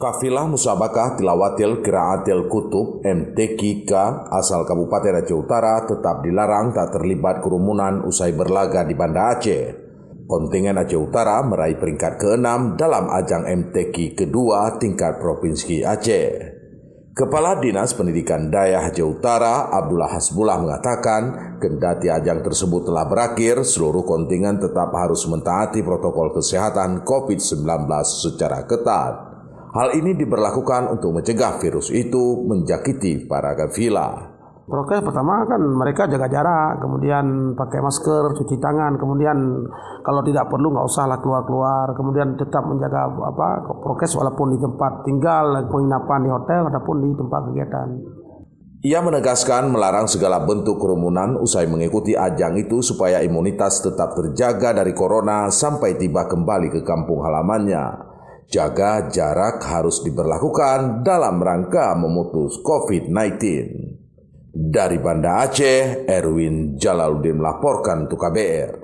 Kafilah Musabakah Tilawatil Qiraatil Kutub MTQK asal Kabupaten Aceh Utara tetap dilarang tak terlibat kerumunan usai berlaga di Banda Aceh. Kontingen Aceh Utara meraih peringkat ke-6 dalam ajang MTQ kedua tingkat Provinsi Aceh. Kepala Dinas Pendidikan Daya Aceh Utara, Abdullah Hasbullah mengatakan, kendati ajang tersebut telah berakhir, seluruh kontingen tetap harus mentaati protokol kesehatan COVID-19 secara ketat. Hal ini diberlakukan untuk mencegah virus itu menjakiti para kafilah. Prokes pertama kan mereka jaga jarak, kemudian pakai masker, cuci tangan, kemudian kalau tidak perlu nggak usah lah keluar-keluar, kemudian tetap menjaga prokes walaupun di tempat tinggal, penginapan di hotel ataupun di tempat kegiatan. Ia menegaskan melarang segala bentuk kerumunan usai mengikuti ajang itu supaya imunitas tetap terjaga dari corona sampai tiba kembali ke kampung halamannya. Jaga jarak harus diberlakukan dalam rangka memutus COVID-19. Dari Banda Aceh, Erwin Jalaluddin melaporkan untuk KBR.